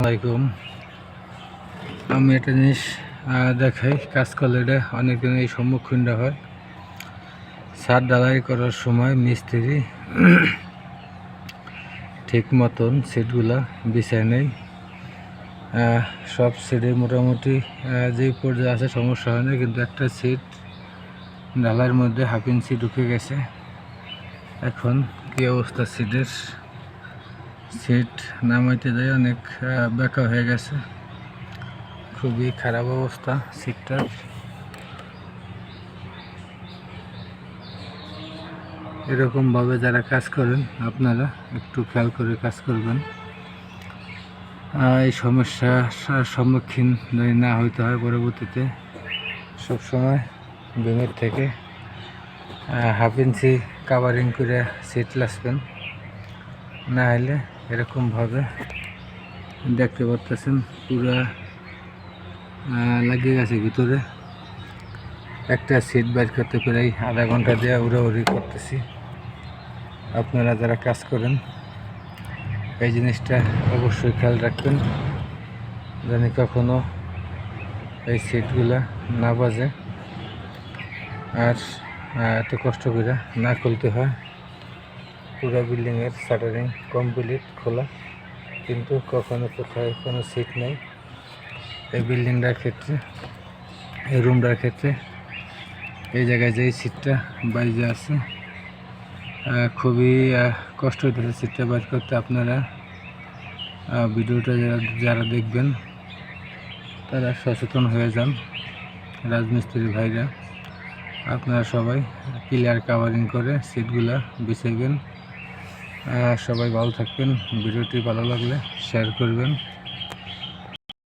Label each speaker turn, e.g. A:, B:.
A: আসসালামাইকুম। আমি একটা জিনিস দেখাই, কাজ করলে এটা অনেকদিন এই সম্মুখীনটা হয়। ছাদ ঢালাই করার সময় মিস্ত্রি ঠিক মতন সিটগুলা বিছায় নেই। সব সিটে মোটামুটি যে পর্যায়ে আছে সমস্যা হয় না, কিন্তু একটা সিট ঢালাইয়ের মধ্যে হাফ ইঞ্চি ঢুকে গেছে। এখন কি অবস্থা সিটের, সিট নামাইতে যায় অনেক বেঁকা হয়ে গেছে, খুবই খারাপ অবস্থা সিটটার। এরকমভাবে যারা কাজ করেন আপনারা একটু খেয়াল করে কাজ করবেন, এই সমস্যার সম্মুখীন যদি না হইতে হয় পরবর্তীতে। সবসময় বিমের থেকে হাফ ইঞ্চি কাভারিং করে সিট লাসবেন, না হলে এরকমভাবে দেখতে পারতেছেন পুরা লাগিয়ে গেছে ভিতরে। একটা সিট বাইর করতে প্রায় আধা ঘন্টা দিয়ে উড়াউড়ি করতেছি। আপনারা যারা কাজ করেন এই জিনিসটা অবশ্যই খেয়াল রাখবেন, যেন কখনো এই সিটগুলা না বাজে আর এত কষ্ট করে না খুলতে হয়। পুরো বিল্ডিংয়ের শাটারিং কমপ্লিট খোলা, কিন্তু কখনো কোথায় কোনো সিট নেই। এই বিল্ডিংটার ক্ষেত্রে, এই রুমটার ক্ষেত্রে এই জায়গায় যেই সিটটা বাইরে আছে, খুবই কষ্ট হইতেছে সিটটা বাইর করতে। আপনারা ভিডিওটা যারা দেখবেন তারা সচেতন হয়ে যান। রাজমিস্ত্রি ভাইরা আপনারা সবাই ক্লিয়ার কাভারিং করে সিটগুলা বিছাইবেন। সবাই ভালো থাকবেন। ভিডিওটি ভালো লাগলে শেয়ার করবেন।